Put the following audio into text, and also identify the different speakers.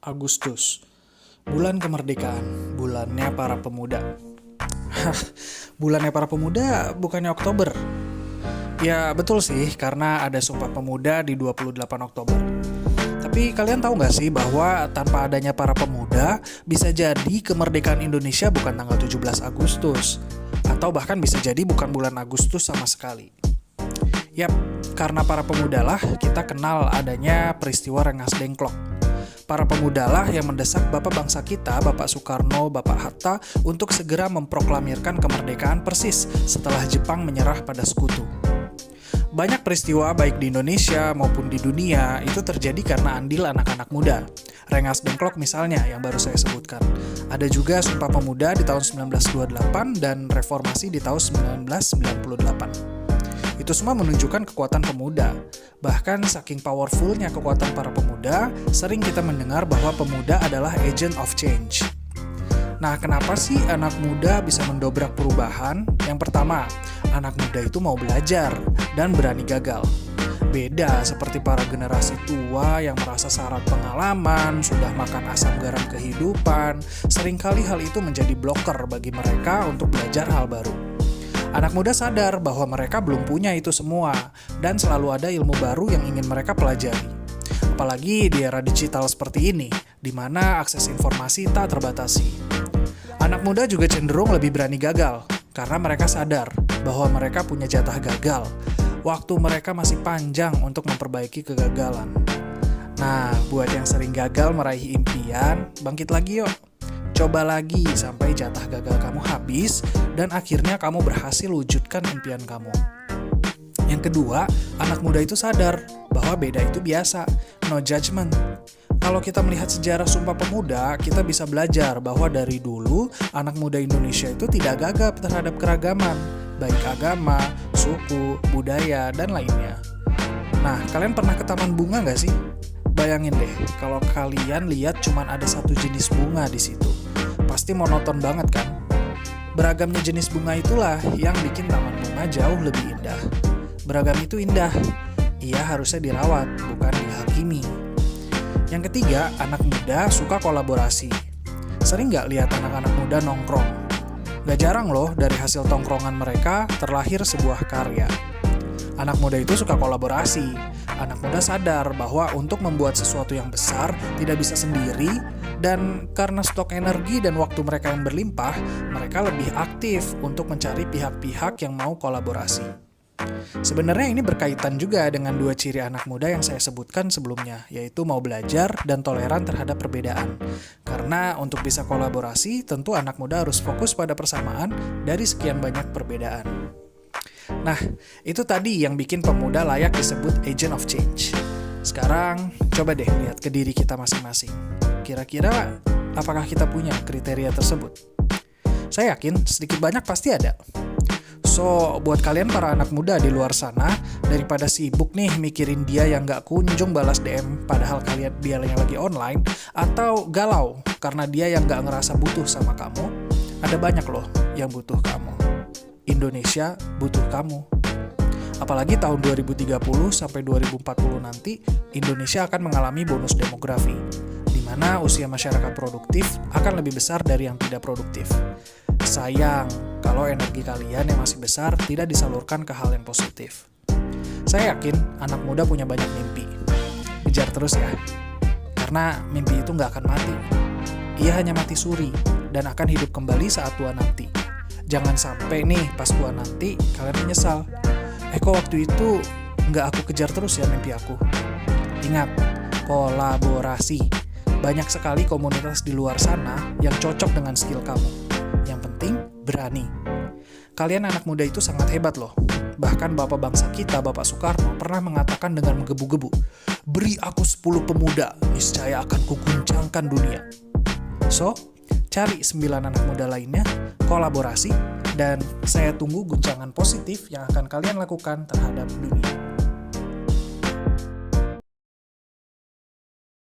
Speaker 1: Agustus, bulan kemerdekaan, bulannya para pemuda. Bulannya para pemuda bukannya Oktober? Ya betul sih, karena ada Sumpah Pemuda di 28 Oktober. Tapi kalian tahu nggak sih bahwa tanpa adanya para pemuda, bisa jadi kemerdekaan Indonesia bukan tanggal 17 Agustus. Atau bahkan bisa jadi bukan bulan Agustus sama sekali. Yap, karena para pemuda lah kita kenal adanya peristiwa Rengas Dengklok. Para pemuda lah yang mendesak Bapak bangsa kita, Bapak Soekarno, Bapak Hatta, untuk segera memproklamirkan kemerdekaan persis setelah Jepang menyerah pada sekutu. Banyak peristiwa baik di Indonesia maupun di dunia itu terjadi karena andil anak-anak muda. Rengas Dengklok misalnya yang baru saya sebutkan. Ada juga Sumpah Pemuda di tahun 1928 dan Reformasi di tahun 1998. Itu semua menunjukkan kekuatan pemuda. Bahkan saking powerfulnya kekuatan para pemuda, sering kita mendengar bahwa pemuda adalah agent of change. Nah, kenapa sih anak muda bisa mendobrak perubahan? Yang pertama, anak muda itu mau belajar dan berani gagal. Beda seperti para generasi tua yang merasa syarat pengalaman, sudah makan asam garam kehidupan, seringkali hal itu menjadi blocker bagi mereka untuk belajar hal baru. Anak muda sadar bahwa mereka belum punya itu semua, dan selalu ada ilmu baru yang ingin mereka pelajari. Apalagi di era digital seperti ini, di mana akses informasi tak terbatasi. Anak muda juga cenderung lebih berani gagal, karena mereka sadar bahwa mereka punya jatah gagal. Waktu mereka masih panjang untuk memperbaiki kegagalan. Nah, buat yang sering gagal meraih impian, bangkit lagi yuk. Coba lagi sampai jatah gagal kamu habis dan akhirnya kamu berhasil wujudkan impian kamu. Yang kedua, anak muda itu sadar bahwa beda itu biasa, no judgment. Kalau kita melihat sejarah Sumpah Pemuda, kita bisa belajar bahwa dari dulu anak muda Indonesia itu tidak gagap terhadap keragaman, baik agama, suku, budaya, dan lainnya. Nah, kalian pernah ke taman bunga nggak sih? Bayangin deh, kalau kalian lihat cuma ada satu jenis bunga di situ. Pasti monoton banget kan? Beragamnya jenis bunga itulah yang bikin taman bunga jauh lebih indah. Beragam itu indah, ia harusnya dirawat, bukan dihakimi. Yang ketiga, anak muda suka kolaborasi. Sering nggak lihat anak-anak muda nongkrong? Gak jarang loh dari hasil tongkrongan mereka terlahir sebuah karya. Anak muda itu suka kolaborasi. Anak muda sadar bahwa untuk membuat sesuatu yang besar tidak bisa sendiri, dan karena stok energi dan waktu mereka yang berlimpah, mereka lebih aktif untuk mencari pihak-pihak yang mau kolaborasi. Sebenarnya ini berkaitan juga dengan dua ciri anak muda yang saya sebutkan sebelumnya, yaitu mau belajar dan toleran terhadap perbedaan. Karena untuk bisa kolaborasi, tentu anak muda harus fokus pada persamaan dari sekian banyak perbedaan. Nah, itu tadi yang bikin pemuda layak disebut agent of change. Sekarang, coba deh lihat ke diri kita masing-masing. Kira-kira, apakah kita punya kriteria tersebut? Saya yakin sedikit banyak pasti ada. So, buat kalian para anak muda di luar sana, daripada sibuk nih mikirin dia yang gak kunjung balas DM padahal dia yang lagi online, atau galau karena dia yang gak ngerasa butuh sama kamu, ada banyak loh yang butuh kamu. Indonesia butuh kamu. Apalagi tahun 2030 sampai 2040 nanti, Indonesia akan mengalami bonus demografi, di mana usia masyarakat produktif akan lebih besar dari yang tidak produktif. Sayang kalau energi kalian yang masih besar tidak disalurkan ke hal yang positif. Saya yakin anak muda punya banyak mimpi. Kejar terus ya, karena mimpi itu nggak akan mati. Ia hanya mati suri dan akan hidup kembali saat tua nanti. Jangan sampai nih pas tua nanti kalian menyesal. Kok waktu itu nggak aku kejar terus ya mimpi aku. Ingat, kolaborasi. Banyak sekali komunitas di luar sana yang cocok dengan skill kamu. Yang penting berani. Kalian anak muda itu sangat hebat loh. Bahkan bapak bangsa kita, Bapak Soekarno, pernah mengatakan dengan menggebu-gebu, "Beri aku 10 pemuda, niscaya akan kuguncangkan dunia." So, cari 9 anak muda lainnya, kolaborasi, dan saya tunggu guncangan positif yang akan kalian lakukan terhadap dunia.